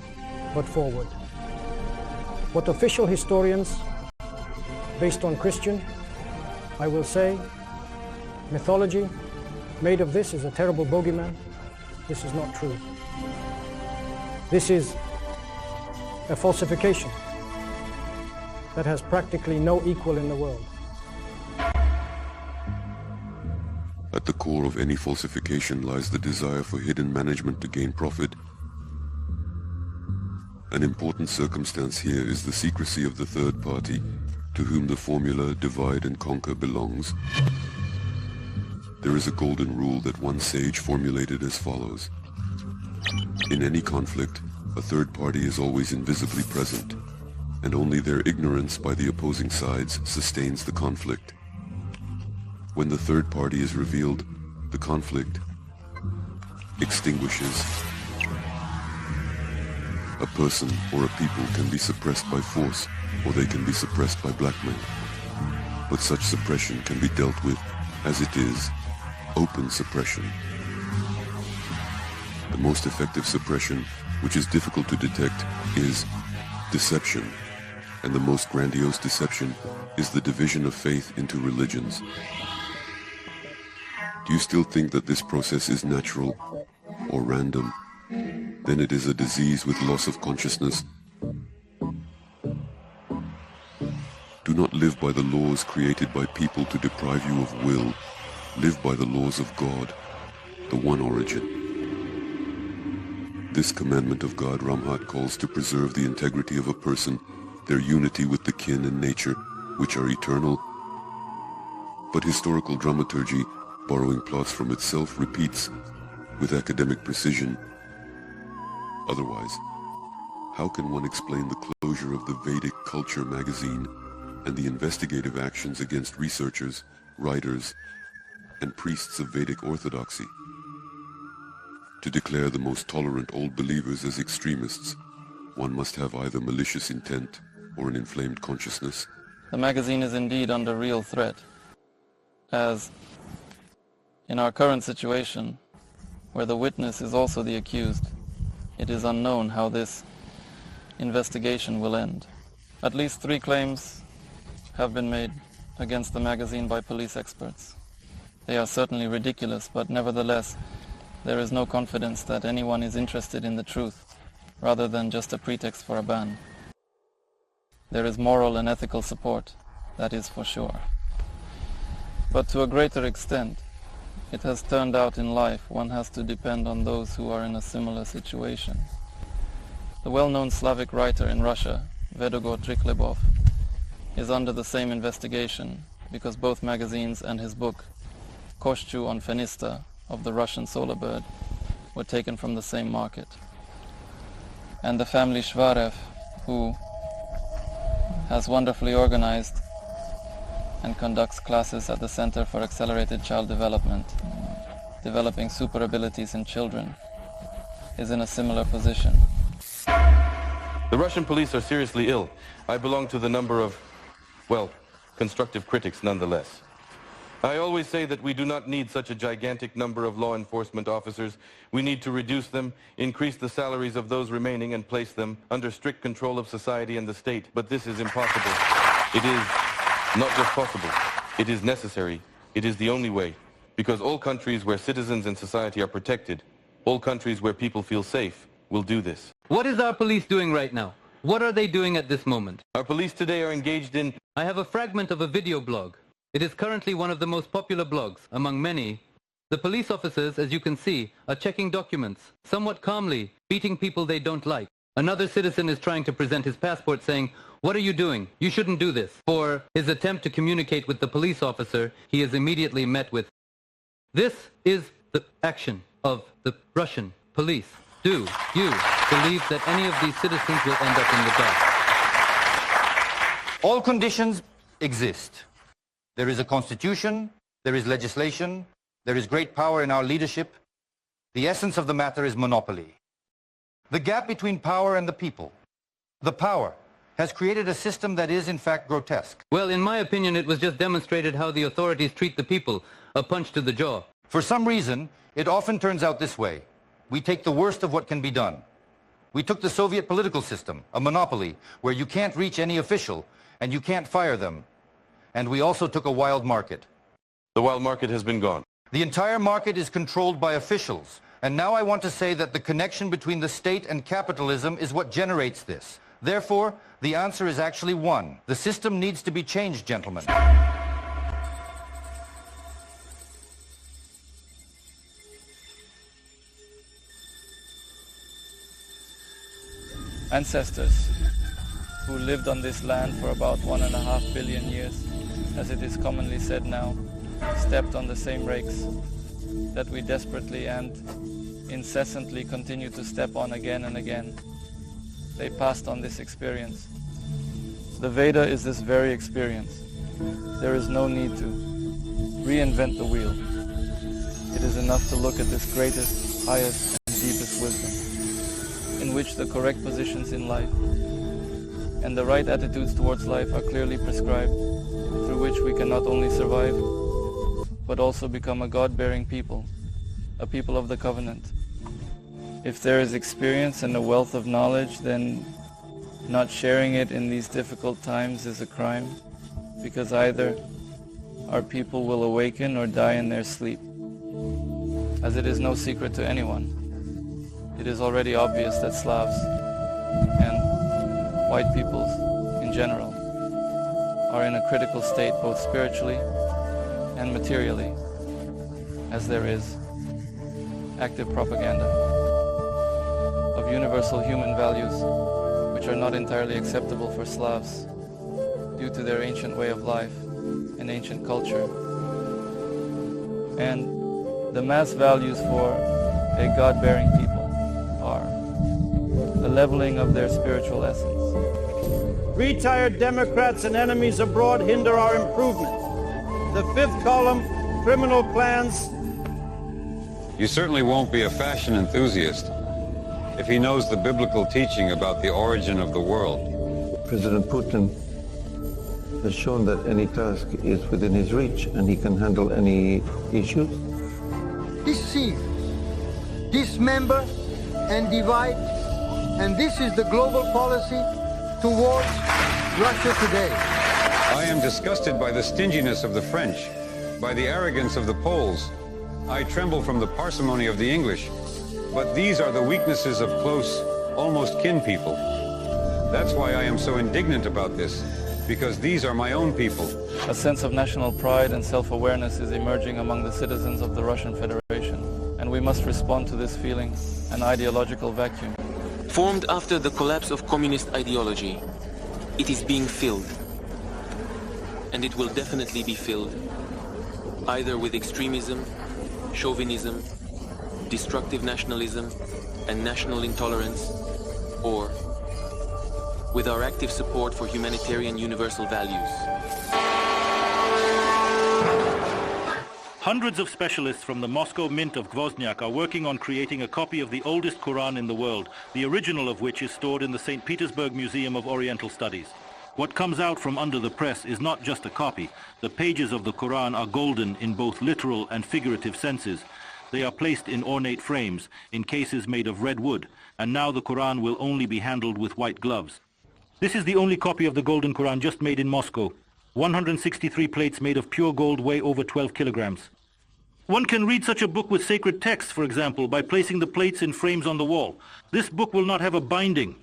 but forward. What official historians, based on Christian, I will say, mythology, made of this is a terrible bogeyman. This is not true. This is a falsification that has practically no equal in the world. At the core of any falsification lies the desire for hidden management to gain profit. An important circumstance here is the secrecy of the third party, to whom the formula divide and conquer belongs. There is a golden rule that one sage formulated as follows. In any conflict, a third party is always invisibly present, and only their ignorance by the opposing sides sustains the conflict. When the third party is revealed, the conflict extinguishes. A person or a people can be suppressed by force, or they can be suppressed by blackmail. But such suppression can be dealt with, as it is, open suppression. The most effective suppression, which is difficult to detect, is deception. And the most grandiose deception is the division of faith into religions. Do you still think that this process is natural or random? Then it is a disease with loss of consciousness. Do not live by the laws created by people to deprive you of will. Live by the laws of God, the one origin. This commandment of God Ramhat calls to preserve the integrity of a person, their unity with the kin and nature, which are eternal. But historical dramaturgy, borrowing plots from itself, repeats with academic precision. Otherwise, how can one explain the closure of the Vedic Culture magazine and the investigative actions against researchers, writers, and priests of Vedic orthodoxy? To declare the most tolerant old believers as extremists, one must have either malicious intent or an inflamed consciousness. The magazine is indeed under real threat, as in our current situation, where the witness is also the accused, it is unknown how this investigation will end. At least 3 claims have been made against the magazine by police experts. They are certainly ridiculous, but nevertheless, there is no confidence that anyone is interested in the truth, rather than just a pretext for a ban. There is moral and ethical support, that is for sure. But to a greater extent, it has turned out in life one has to depend on those who are in a similar situation. The well-known Slavic writer in Russia, Vedogor Triklebov, is under the same investigation because both magazines and his book, Koshchu on Fenista, of the Russian solar bird, were taken from the same market. And the family Shvarev, who has wonderfully organized and conducts classes at the Center for Accelerated Child Development, developing super abilities in children, is in a similar position. The Russian police are seriously ill. I belong to the number of, well, constructive critics nonetheless. I always say that we do not need such a gigantic number of law enforcement officers. We need to reduce them, increase the salaries of those remaining, and place them under strict control of society and the state. But this is impossible. It is not just possible. It is necessary. It is the only way. Because all countries where citizens and society are protected, all countries where people feel safe, will do this. What is our police doing right now? What are they doing at this moment? Our police today are engaged in... I have a fragment of a video blog. It is currently one of the most popular blogs, among many. The police officers, as you can see, are checking documents, somewhat calmly, beating people they don't like. Another citizen is trying to present his passport saying, "What are you doing? You shouldn't do this." For his attempt to communicate with the police officer, he is immediately met with, "This is the action of the Russian police. Do you believe that any of these citizens will end up in the dock?" All conditions exist. There is a constitution, there is legislation, there is great power in our leadership. The essence of the matter is monopoly. The gap between power and the people, the power, has created a system that is in fact grotesque. Well, in my opinion, it was just demonstrated how the authorities treat the people, a punch to the jaw. For some reason, it often turns out this way. We take the worst of what can be done. We took the Soviet political system, a monopoly, where you can't reach any official and you can't fire them. And we also took a wild market. The wild market has been gone. The entire market is controlled by officials. And now I want to say that the connection between the state and capitalism is what generates this. Therefore, the answer is actually one. The system needs to be changed, gentlemen. Ancestors who lived on this land for about 1.5 billion years, as it is commonly said now, stepped on the same rakes that we desperately and incessantly continue to step on again and again. They passed on this experience. The Veda is this very experience. There is no need to reinvent the wheel. It is enough to look at this greatest, highest, and deepest wisdom, in which the correct positions in life and the right attitudes towards life are clearly prescribed, through which we can not only survive, but also become a God-bearing people, a people of the covenant. If there is experience and a wealth of knowledge, then not sharing it in these difficult times is a crime, because either our people will awaken or die in their sleep. As it is no secret to anyone, it is already obvious that Slavs and white peoples in general are in a critical state both spiritually and materially, as there is active propaganda of universal human values which are not entirely acceptable for Slavs due to their ancient way of life and ancient culture. And the mass values for a God-bearing people are the leveling of their spiritual essence. Retired Democrats and enemies abroad hinder our improvement. The fifth column, criminal plans. You certainly won't be a fashion enthusiast if he knows the biblical teaching about the origin of the world. President Putin has shown that any task is within his reach and he can handle any issues. Deceive, dismember, and divide, and this is the global policy towards Russia today. I am disgusted by the stinginess of the French, by the arrogance of the Poles. I tremble from the parsimony of the English. But these are the weaknesses of close, almost kin people. That's why I am so indignant about this. because these are my own people. A sense of national pride and self-awareness is emerging among the citizens of the Russian Federation, and we must respond to this feeling, an ideological vacuum. Formed after the collapse of communist ideology, it is being filled. And it will definitely be filled, either with extremism, chauvinism, destructive nationalism, and national intolerance, or with our active support for humanitarian universal values. Hundreds of specialists from the Moscow Mint of Gvozdyak are working on creating a copy of the oldest Quran in the world, the original of which is stored in the St. Petersburg Museum of Oriental Studies. What comes out from under the press is not just a copy. The pages of the Quran are golden in both literal and figurative senses. They are placed in ornate frames, in cases made of red wood, and now the Quran will only be handled with white gloves. This is the only copy of the Golden Quran just made in Moscow. 163 plates made of pure gold weigh over 12 kilograms. One can read such a book with sacred texts, for example, by placing the plates in frames on the wall. This book will not have a binding.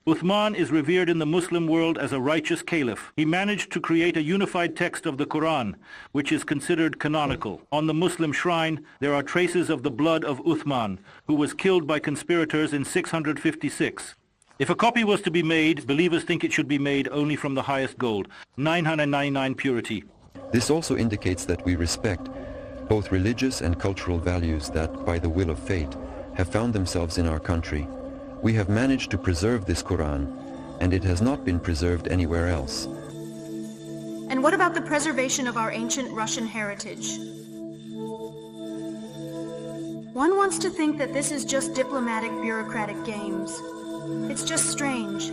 Uthman is revered in the Muslim world as a righteous caliph. He managed to create a unified text of the Quran, which is considered canonical. On the Muslim shrine, there are traces of the blood of Uthman, who was killed by conspirators in 656. If a copy was to be made, believers think it should be made only from the highest gold, 999 purity. This also indicates that we respect both religious and cultural values that, by the will of fate, have found themselves in our country. We have managed to preserve this Quran, and it has not been preserved anywhere else. And what about the preservation of our ancient Russian heritage? One wants to think that this is just diplomatic, bureaucratic games. It's just strange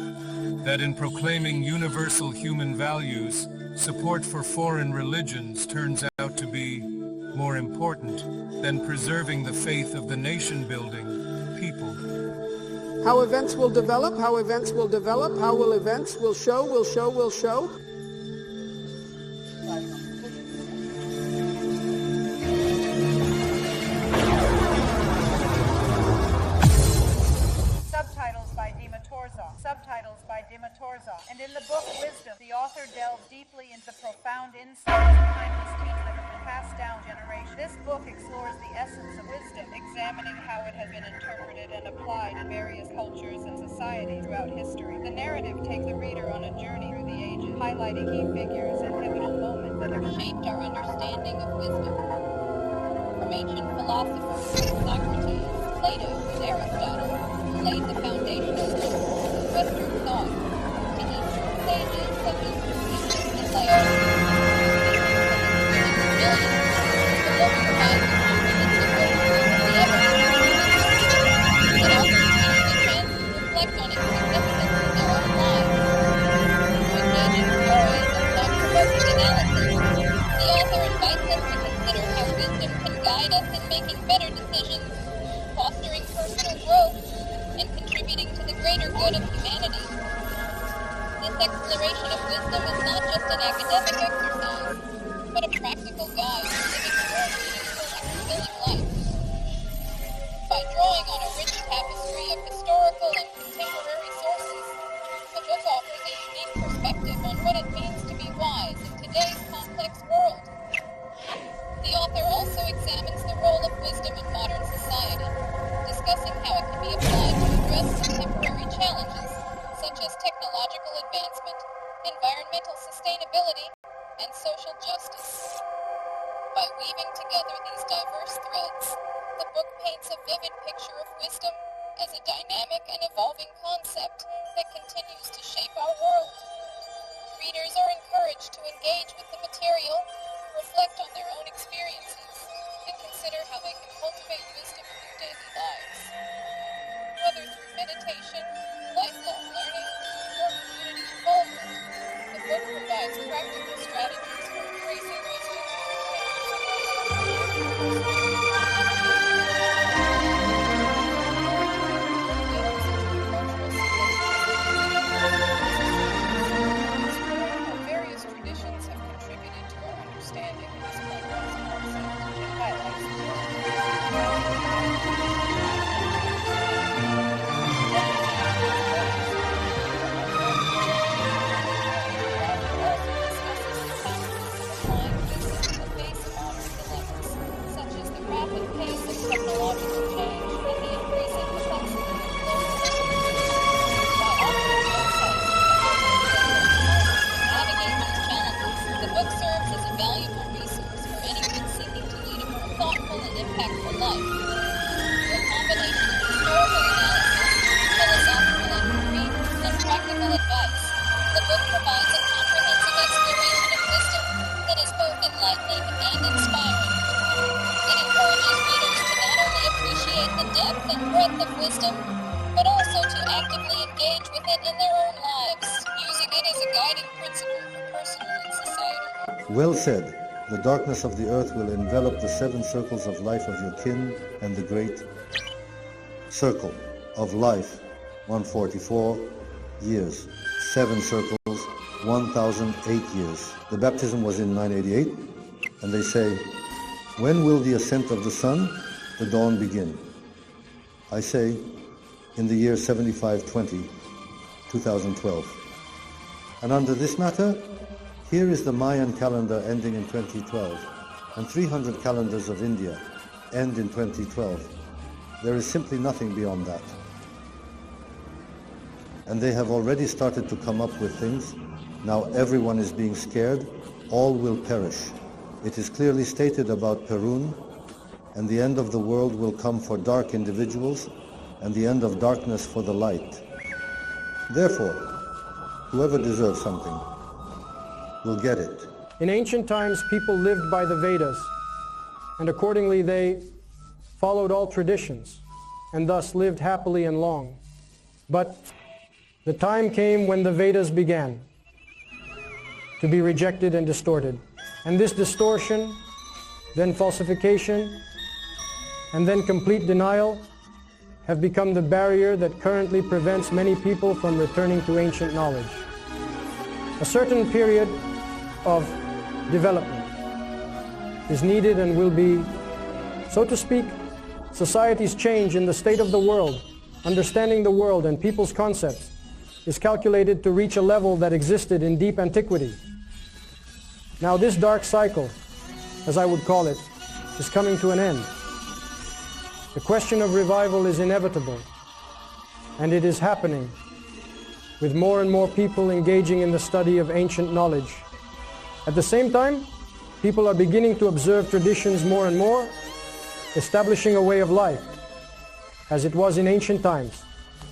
that in proclaiming universal human values, support for foreign religions turns out to be more important than preserving the faith of the nation-building people. How events will develop, how events will develop, how will events will show. And in the book Wisdom, the author delves deeply into the profound insights and timeless teachings that have been passed down generations. This book explores the essence of wisdom, examining how it has been interpreted and applied in various cultures and societies throughout history. The narrative takes the reader on a journey through the ages, highlighting key figures and pivotal moments that have shaped our understanding of wisdom. From ancient philosophers like Socrates, Plato, and Aristotle, who laid the foundation of Western thought, to Eastern sages such as Confucius and Leo, exploration of wisdom is not just an academic exercise, but a practical guide to living a more meaningful and fulfilling life. By drawing on a rich tapestry of historical and contemporary sources, the book offers a unique perspective on what it means to be wise in today's complex world. The author also examines the role of wisdom in modern society, discussing how it can be applied to address contemporary challenges, such as technological advancement, environmental sustainability, and social justice. By weaving together these diverse threads, the book paints a vivid picture of wisdom as a dynamic and evolving concept that continues to shape our world. Readers are encouraged to engage with the material, reflect on their own experiences, and consider how they can cultivate wisdom in their daily lives. Whether through meditation, lifelong learning, or community involvement, the book provides practical strategies for embracing wisdom. Various traditions have contributed to our understanding of this complex concept and highlights the role. impact for life. Through a combination of historical analysis, philosophical inquiry, and practical advice, the book provides a comprehensive exploration of wisdom that is both enlightening and inspiring. It encourages readers to not only appreciate the depth and breadth of wisdom, but also to actively engage with it in their own lives, using it as a guiding principle for personal and societal. Well said. The darkness of the earth will envelop the 7 circles of life of your kin and the great circle of life, 144 years. 7 circles, 1008 years. The baptism was in 988, and they say, when will the ascent of the sun, the dawn, begin? I say, in the year 7520, 2012. And under this matter, here is the Mayan calendar ending in 2012, and 300 calendars of India end in 2012. There is simply nothing beyond that. And they have already started to come up with things. Now everyone is being scared. All will perish. It is clearly stated about Perun, and the end of the world will come for dark individuals, and the end of darkness for the light. Therefore, whoever deserves something will get it. In ancient times, people lived by the Vedas, and accordingly they followed all traditions, and thus lived happily and long. But the time came when the Vedas began to be rejected and distorted. And this distortion, then falsification, and then complete denial have become the barrier that currently prevents many people from returning to ancient knowledge. A certain period of development is needed and will be, so to speak, society's change in the state of the world, understanding the world and people's concepts, is calculated to reach a level that existed in deep antiquity. Now this dark cycle, as I would call it, is coming to an end. The question of revival is inevitable, and it is happening with more and more people engaging in the study of ancient knowledge. At the same time, people are beginning to observe traditions more and more, establishing a way of life, as it was in ancient times.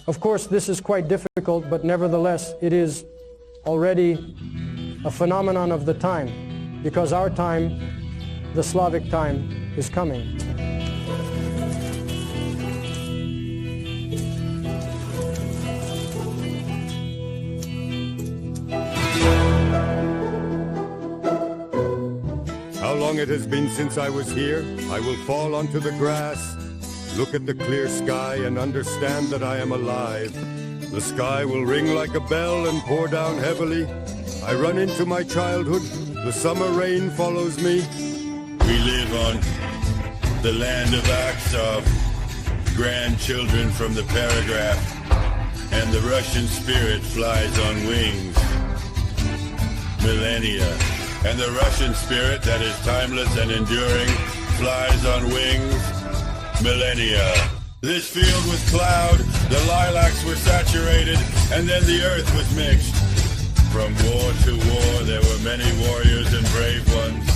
Of course, this is quite difficult, but nevertheless, it is already a phenomenon of the time, because our time, the Slavic time, is coming. How long it has been since I was here, I will fall onto the grass, look at the clear sky and understand that I am alive. The sky will ring like a bell and pour down heavily. I run into my childhood, the summer rain follows me. We live on the land of Aksov, grandchildren from the paragraph, and the Russian spirit flies on wings. Millennia. And the Russian spirit that is timeless and enduring flies on wings. Millennia. This field was plowed, the lilacs were saturated, and then the earth was mixed. From war to war there were many warriors and brave ones.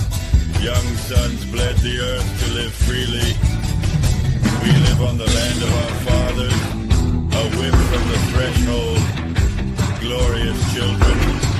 Young sons bled the earth to live freely. We live on the land of our fathers, a whip from the threshold, glorious children.